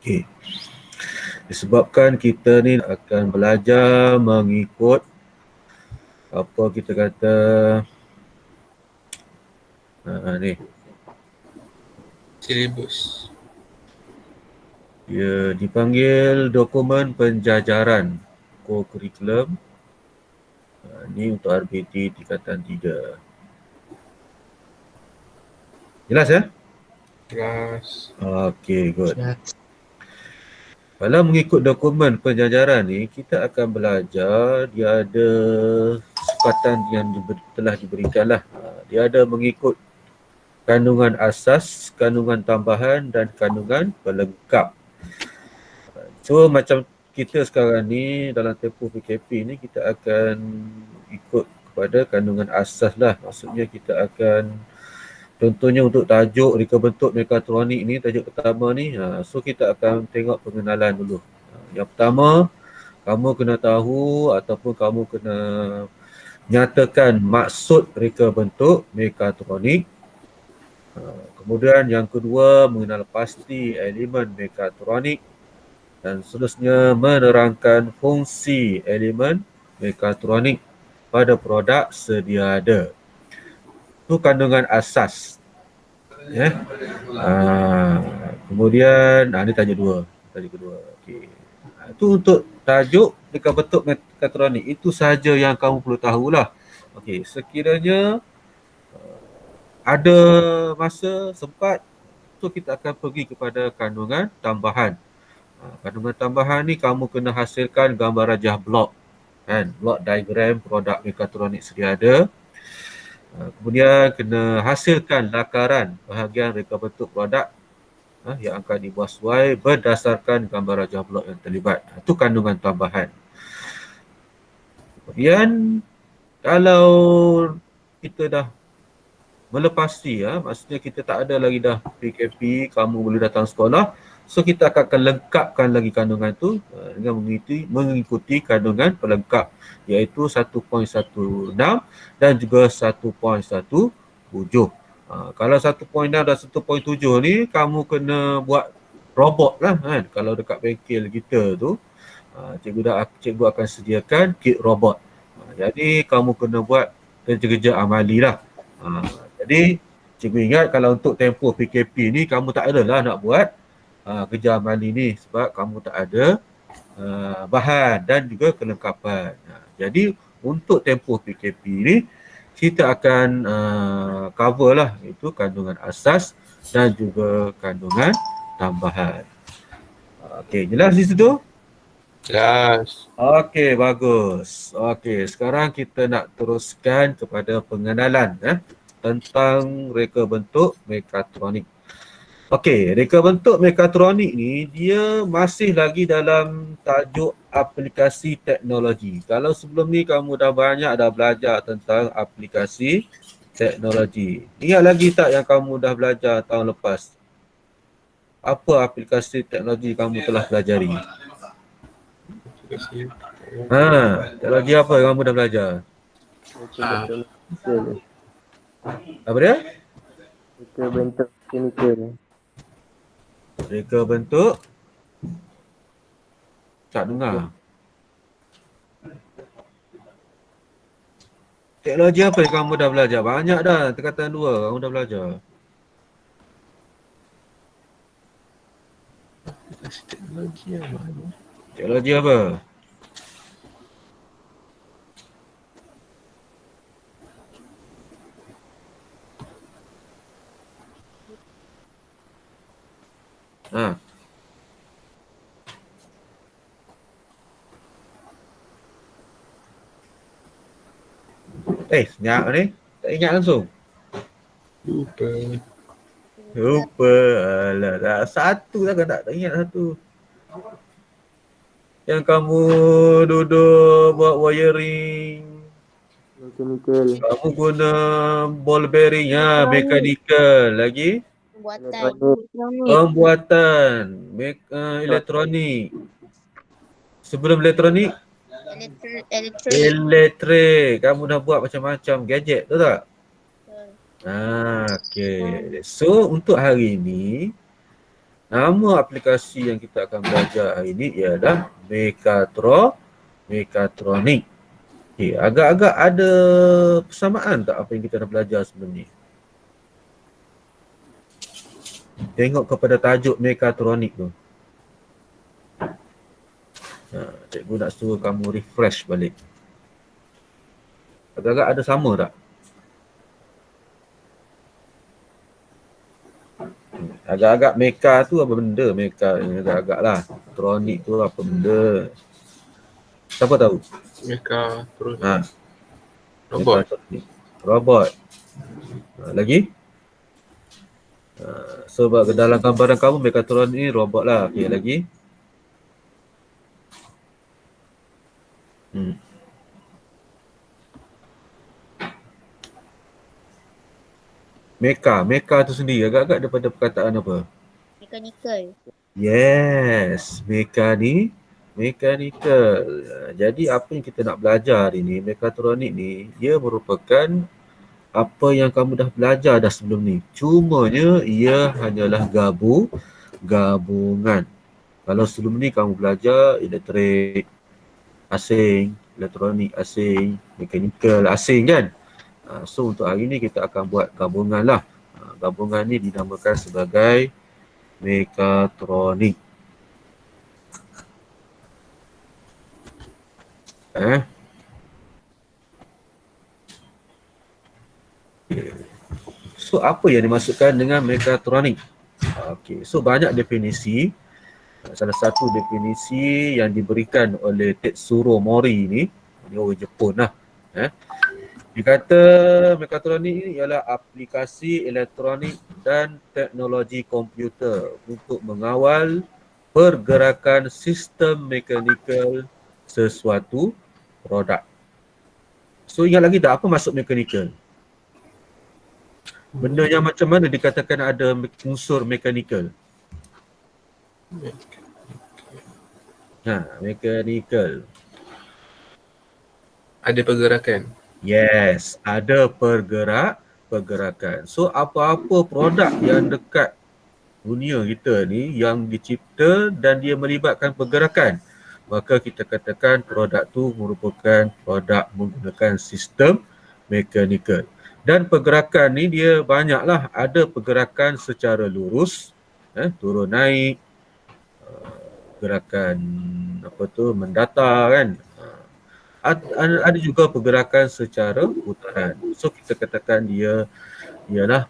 Okey. Disebabkan kita ni akan belajar mengikut apa kita kata ni Silibus. dia dipanggil dokumen penjajaran core curriculum. Ni untuk RBT tingkatan 3. Jelas ya? Jelas. Okey, good. Kalau mengikut dokumen penjajaran ni, kita akan belajar dia ada sukatan yang telah diberikan lah. Dia ada mengikut kandungan asas, kandungan tambahan dan kandungan pelengkap. So macam kita sekarang ni dalam tempoh PKP ni kita akan ikut kepada kandungan asas lah. Maksudnya kita akan contohnya untuk tajuk reka bentuk mekatronik ni, tajuk pertama ni, so kita akan tengok pengenalan dulu. Yang pertama, kamu kena tahu ataupun kamu kena nyatakan maksud reka bentuk mekatronik. Kemudian yang kedua, mengenal pasti elemen mekatronik dan seterusnya menerangkan fungsi elemen mekatronik pada produk sedia ada. Itu kandungan asas. Kemudian ini tajuk kedua. Okey. Itu untuk tajuk reka bentuk mekatronik. Itu sahaja yang kamu perlu tahulah. Okey, sekiranya ada masa sempat, so kita akan pergi kepada kandungan tambahan. Kandungan tambahan ni kamu kena hasilkan gambar rajah blok, kan? Blok diagram produk mekatronik sedia ada. Kemudian kena hasilkan lakaran bahagian reka bentuk produk yang akan dibuat sesuai berdasarkan gambar rajah blok yang terlibat. Itu kandungan tambahan. Kemudian kalau kita dah melepasi, maksudnya kita tak ada lagi dah PKP, kamu boleh datang sekolah, so kita akan lengkapkan lagi kandungan tu dengan mengikuti kandungan pelengkap, iaitu 1.16 dan juga 1.17. Kalau 1.6 dan 1.7 ni kamu kena buat robot lah, kan? Kalau dekat bengkel kita tu cikgu akan sediakan kit robot. Jadi kamu kena buat kerja-kerja amali lah. Jadi cikgu ingat kalau untuk tempoh PKP ni kamu tak adalah nak buat kerja amali ni sebab kamu tak ada bahan dan juga kelengkapan. Jadi untuk tempoh PKP ni kita akan cover lah itu kandungan asas dan juga kandungan tambahan. Okey, jelas di situ? Jelas. Okey, bagus. Okey, sekarang kita nak teruskan kepada pengenalan tentang reka bentuk mekatronik. Okey, reka bentuk mekatronik ni dia masih lagi dalam tajuk aplikasi teknologi. Kalau sebelum ni kamu dah belajar tentang aplikasi teknologi. Ingat lagi tak yang kamu dah belajar tahun lepas? Apa aplikasi teknologi kamu telah pelajari? Teknologi apa yang kamu dah belajar? Apa dia? Reka bentuk chemical. Reka bentuk? Tak dengar. Teknologi apa yang kamu dah belajar? Banyak dah, tingkatan 2 kamu dah belajar. Teknologi apa? Teknologi apa? Senyap ni. Tak ingat langsung? Lupa. Alah, dah satu lah kan tak ingat satu. Yang kamu duduk buat wiring. Chemical. Kamu guna ball bearing, mechanical. Lagi? Pembuatan. Elektronik. Sebelum elektronik? Elektrik. Kamu dah buat macam-macam gadget, betul tak? Okey. So untuk hari ini Nama aplikasi yang kita akan belajar hari ini ialah Mekatronik. Okay, agak-agak ada persamaan tak apa yang kita dah belajar sebelum ni? Tengok kepada tajuk Mekatronik tu. Cikgu nak suruh kamu refresh balik. Agak-agak ada sama tak? Agak-agak meka tu apa benda? Meka ni agak-agak lah. Tronik tu apa benda? Siapa tahu? Mereka terus Robot. robot. Robot. Lagi? Sebab dalam gambaran kamu Mekatron ni robot lah. Okey, lagi? Meka tu sendiri agak-agak daripada perkataan apa? Mechanical. Yes, mechanical. Jadi apa yang kita nak belajar hari ni, mekatronik ni, dia merupakan apa yang kamu dah belajar dah sebelum ni. Cumanya ia hanyalah gabungan. Kalau sebelum ni kamu belajar elektrik asing, elektronik asing, mechanical asing kan? So untuk hari ni kita akan buat gabungan lah. Gabungan ni dinamakan sebagai mekatronik. So apa yang dimaksudkan dengan mekatronik? Okey, so banyak definisi. Salah satu definisi yang diberikan oleh Tetsuro Mori ni, dia orang Jepun lah. Dia kata mekatronik ini ialah aplikasi elektronik dan teknologi komputer untuk mengawal pergerakan sistem mekanikal sesuatu produk. So ingat lagi tak apa maksud mekanikal? Benda yang macam mana dikatakan ada unsur mekanikal? Mekanikal. Ada pergerakan. Yes, ada pergerakan. So apa-apa produk yang dekat dunia kita ni yang dicipta dan dia melibatkan pergerakan, maka kita katakan produk tu merupakan produk menggunakan sistem mekanikal. Dan pergerakan ni dia banyaklah, ada pergerakan secara lurus, turun naik, gerakan mendatar kan. Ada juga pergerakan secara putaran. So kita katakan dia ialah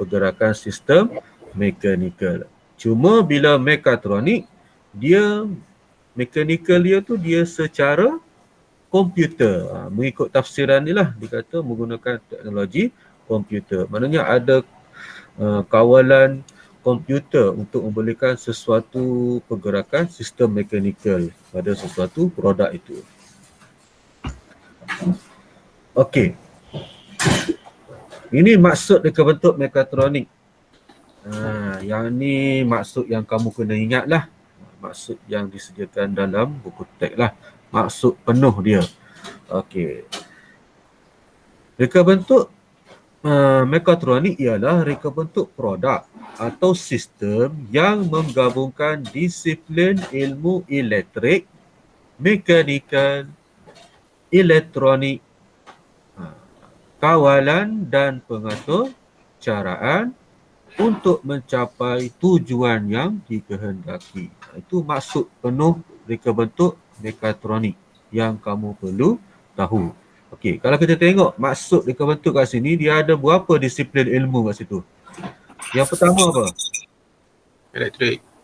pergerakan sistem mekanikal. Cuma bila mekatronik, mekanikal dia tu dia secara komputer. Mengikut tafsiran ni lah, dikata menggunakan teknologi komputer. Maknanya ada kawalan komputer untuk memberikan sesuatu pergerakan sistem mekanikal pada sesuatu produk itu. Okey. Ini maksud reka bentuk mekatronik. Yang ni maksud yang kamu kena ingat lah. Maksud yang disediakan dalam buku teks lah. Maksud penuh dia. Okey. Reka bentuk mekatronik ialah reka bentuk produk atau sistem yang menggabungkan disiplin ilmu elektrik, mekanikal, elektronik, kawalan dan pengatur caraan untuk mencapai tujuan yang dikehendaki. Itu maksud penuh reka bentuk mekatronik yang kamu perlu tahu. Okey, kalau kita tengok maksud reka bentuk kat sini, dia ada berapa disiplin ilmu kat situ? Yang pertama apa?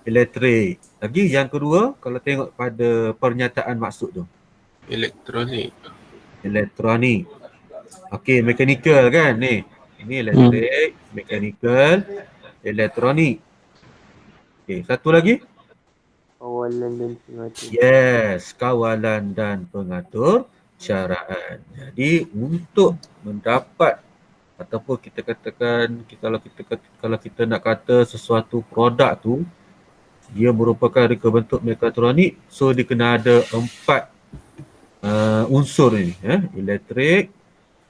Elektrik. Lagi yang kedua, kalau tengok pada pernyataan maksud tu. Elektronik. Okey, mechanical kan ni. Ini elektrik, mechanical, elektronik. Okey, satu lagi? Kawalan dan pengatur. Yes, kawalan dan pengatur caraan. Jadi untuk mendapat ataupun kita katakan kalau kita nak kata sesuatu produk tu dia merupakan reka bentuk mekatronik, so dia kena ada 4 unsur ni, elektrik,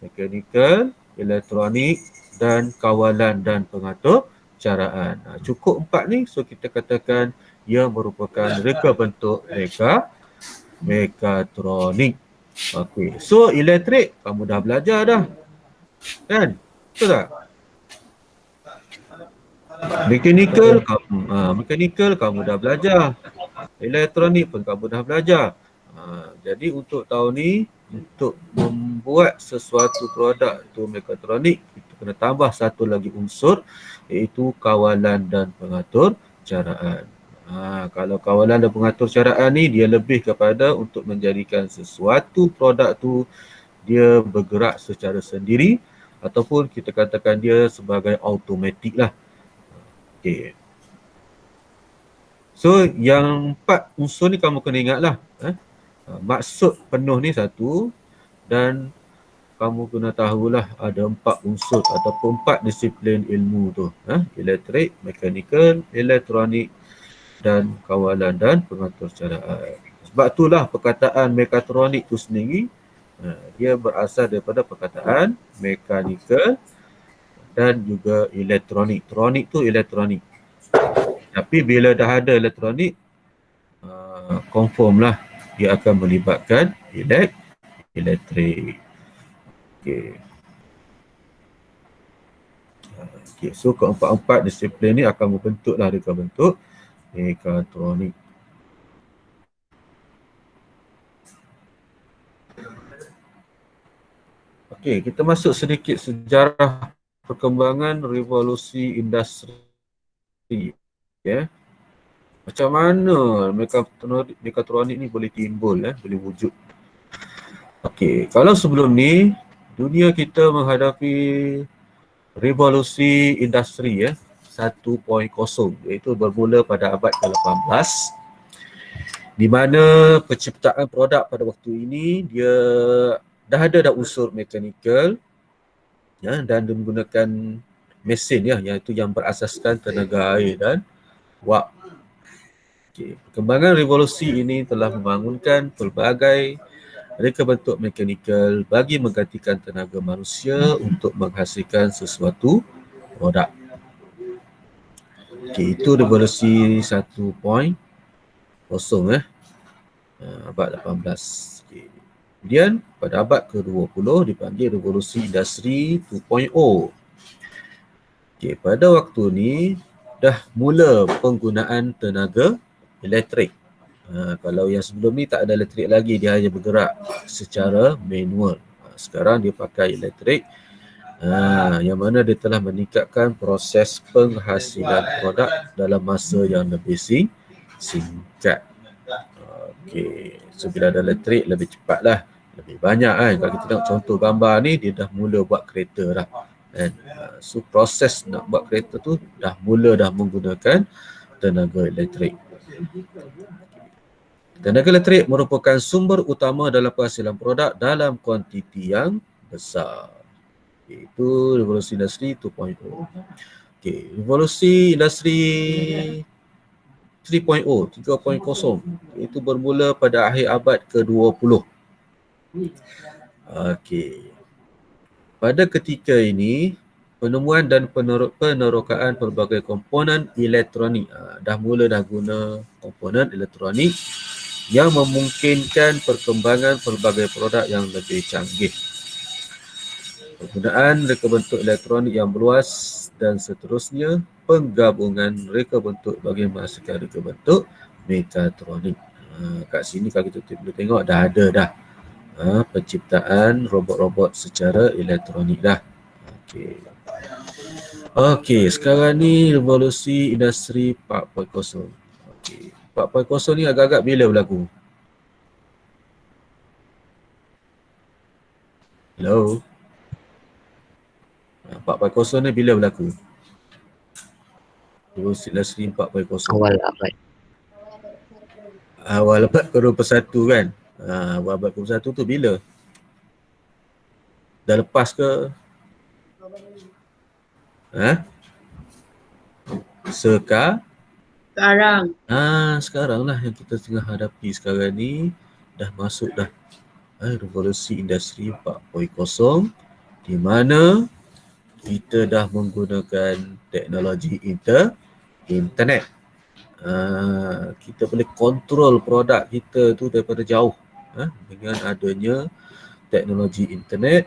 mechanical, elektronik dan kawalan dan pengatur caraan. Cukup 4 ni, so kita katakan ia merupakan reka bentuk mekatronik. Okey, so elektrik kamu dah belajar dah. Kan? Betul tak? Mechanical kamu dah belajar. Elektronik pun kamu dah belajar. Jadi untuk tahun ni, untuk membuat sesuatu produk itu mekatronik, kita kena tambah satu lagi unsur, iaitu kawalan dan pengatur caraan. Kalau kawalan dan pengatur caraan ni, dia lebih kepada untuk menjadikan sesuatu produk tu dia bergerak secara sendiri, ataupun kita katakan dia sebagai automatik lah. Okay. So yang 4 unsur ni kamu kena ingat lah. Maksud penuh ni satu, dan kamu kena tahulah ada 4 unsur ataupun 4 disiplin ilmu tu. Elektrik, mechanical, elektronik dan kawalan dan pengatur caraan. Sebab itulah perkataan mekatronik tu sendiri, dia berasal daripada perkataan mechanical dan juga elektronik. Tronik tu elektronik. Tapi bila dah ada elektronik, confirm lah dia akan melibatkan elektrik. Okay. So keempat-empat disiplin ni akan membentuklah reka bentuk mekatronik. Okey, kita masuk sedikit sejarah perkembangan revolusi industri. Ya. Macam mana mekatronik ni boleh timbul, boleh wujud. Okey, kalau sebelum ni dunia kita menghadapi revolusi industri 1.0, iaitu bermula pada abad ke-18, di mana penciptaan produk pada waktu ini dia dah ada unsur mechanical dan dia menggunakan mesin iaitu yang berasaskan tenaga air dan wap. Okay. Perkembangan revolusi ini telah membangunkan pelbagai reka bentuk mechanical bagi menggantikan tenaga manusia untuk menghasilkan sesuatu produk. Okay, itu revolusi 1.0 abad 18. Okay. Kemudian pada abad ke-20 dipanggil revolusi industri 2.0. Okay, pada waktu ni dah mula penggunaan tenaga elektrik. Kalau yang sebelum ni tak ada elektrik lagi, dia hanya bergerak secara manual. Sekarang dia pakai elektrik, yang mana dia telah meningkatkan proses penghasilan produk dalam masa yang lebih singkat. Okey, so bila ada elektrik lebih cepatlah, lebih banyak kan. Kalau kita tengok contoh gambar ni, dia dah mula buat kereta dah. So proses nak buat kereta tu dah menggunakan tenaga elektrik. Tenaga elektrik merupakan sumber utama dalam penghasilan produk dalam kuantiti yang besar. Itu revolusi industri 2.0. Okey, revolusi industri 3.0 itu bermula pada akhir abad ke-20. Okey. Pada ketika ini, penemuan dan penerokaan pelbagai komponen elektronik dah guna komponen elektronik yang memungkinkan perkembangan pelbagai produk yang lebih canggih. Penggunaan reka bentuk elektronik yang meluas dan seterusnya, penggabungan reka bentuk bagi menghasilkan reka bentuk mekatronik. Kat sini kalau kita boleh tengok dah ada penciptaan robot-robot secara elektronik dah. Okey, sekarang ni revolusi industri 4.0. Okey, 4.0 ni agak-agak bila berlaku? Hello? 4.0 ni bila berlaku? Revolusi industri 4.0. Awal abad ke-21 kan? Awal abad ke-21 tu bila? Dah lepas ke? Sekarang. Sekarang lah yang kita tengah hadapi sekarang ni. Dah masuk dah revolusi industri 4.0, di mana kita dah menggunakan teknologi internet. Kita boleh kontrol produk kita tu daripada jauh dengan adanya teknologi internet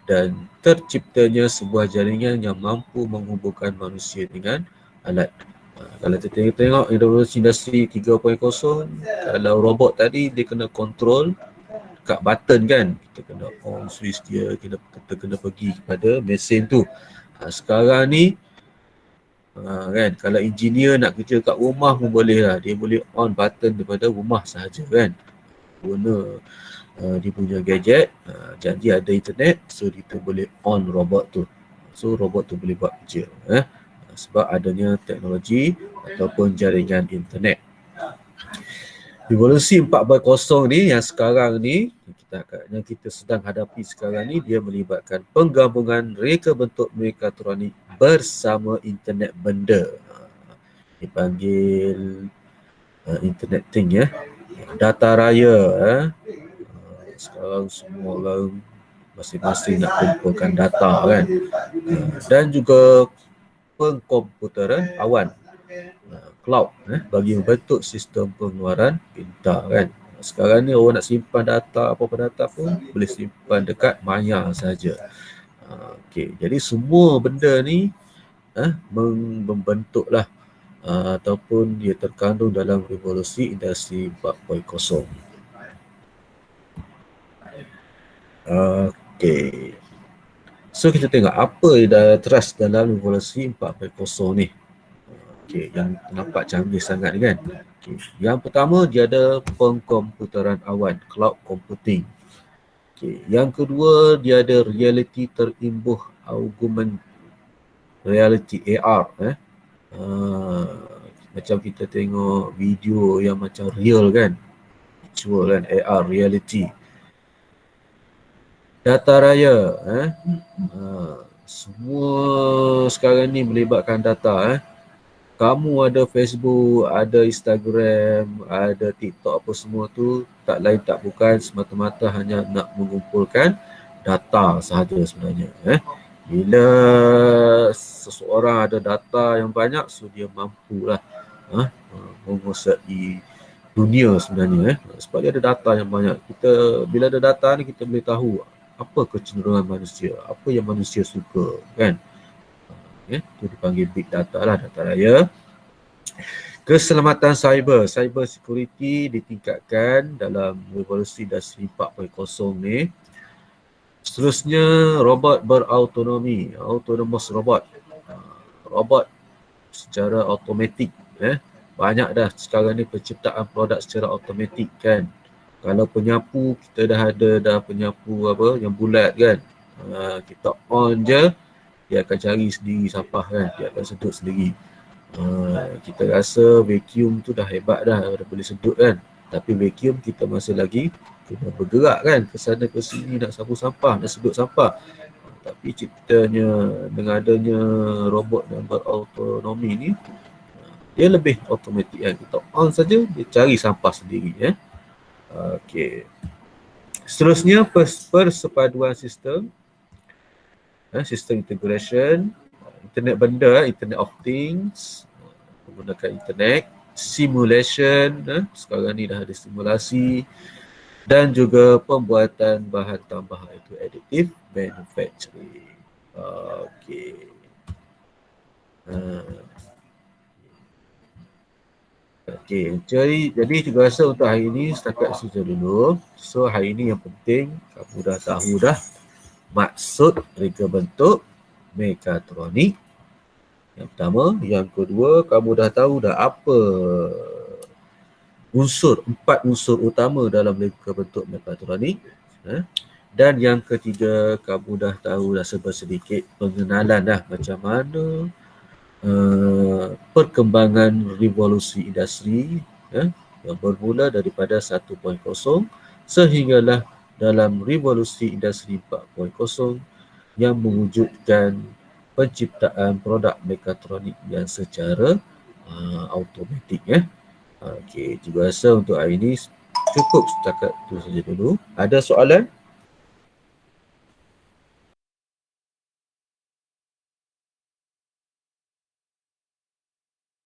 dan terciptanya sebuah jaringan yang mampu menghubungkan manusia dengan alat. Kalau kita tengok revolusi industri 3.0, kalau robot tadi dia kena kontrol kat button kan, kita kena on switch dia, kita kena pergi kepada mesin tu. Sekarang ni kan, kalau engineer nak kerja kat rumah pun boleh lah, dia boleh on button daripada rumah sahaja kan, guna dia punya gadget, janji ada internet, so kita boleh on robot tu, so robot tu boleh buat kerja sebab adanya teknologi ataupun jaringan internet. Revolusi 4.0 ni yang sekarang ni yang kita sedang hadapi sekarang ni, dia melibatkan penggabungan reka bentuk mekatronik bersama internet benda. Dipanggil internet thing data raya. Sekarang semua orang masing-masing nak kumpulkan data kan, dan juga pengkomputeran awan, cloud bagi membentuk sistem pengeluaran pintar kan. Sekarang ni orang nak simpan data, apa-apa data pun boleh simpan dekat maya saja. Okey, jadi semua benda ni membentuklah ataupun dia terkandung dalam revolusi industri 4.0. Okey. So kita tengok apa yang dah terus dalam revolusi 4.0 ni. Okey, yang nampak canggih sangat ni kan. Okay. Yang pertama dia ada pengkomputeran awan, cloud computing. Okay. Yang kedua dia ada reality terimbuh, augmented reality AR. Macam kita tengok video yang macam real kan, virtual kan, AR reality. Data raya, semua sekarang ni melibatkan data. Kamu ada Facebook, ada Instagram, ada TikTok, apa semua tu tak lain tak bukan semata-mata hanya nak mengumpulkan data sahaja sebenarnya. Bila seseorang ada data yang banyak, so dia mampulah menguasai dunia sebenarnya. Sebab dia ada data yang banyak. Bila ada data ni kita boleh tahu apa kecenderungan manusia, apa yang manusia suka kan. Itu dipanggil big data lah, data raya. Keselamatan cyber security ditingkatkan dalam revolusi industri 4.0 ni. Seterusnya robot berautonomi, autonomous robot. Robot secara automatik. Banyak dah sekarang ni penciptaan produk secara automatik kan. Kalau penyapu, kita dah ada penyapu yang bulat kan. Kita on je, dia akan cari sendiri sampah kan, dia akan sedut sendiri. Kita rasa vacuum tu dah hebat dah boleh sedut kan. Tapi vacuum kita masih lagi kena bergerak kan, ke sana ke sini nak sapu sampah, nak sedut sampah. Tapi ceritanya dengan adanya robot yang berautonomi ni, dia lebih automatik kan. Kita on saja, dia cari sampah sendiri. Okey. Seterusnya persepaduan sistem, sistem integration, internet benda, internet of things, menggunakan internet, simulation, sekarang ni dah ada simulasi, dan juga pembuatan bahan tambah iaitu additive manufacturing. Okey. Okey, jadi juga rasa untuk hari ini setakat saja dulu. So hari ini yang penting kamu dah tahu dah maksud reka bentuk mekatronik. Yang pertama, yang kedua kamu dah tahu dah apa empat unsur utama dalam reka bentuk mekatronik. Dan yang ketiga, kamu dah tahu dah sedikit pengenalan dah macam mana perkembangan revolusi industri yang bermula daripada 1.0 sehinggalah dalam revolusi industri 4.0 yang mewujudkan penciptaan produk mekatronik yang secara automatik. Okey, juga rasa untuk hari ini cukup setakat itu saja dulu. Ada soalan?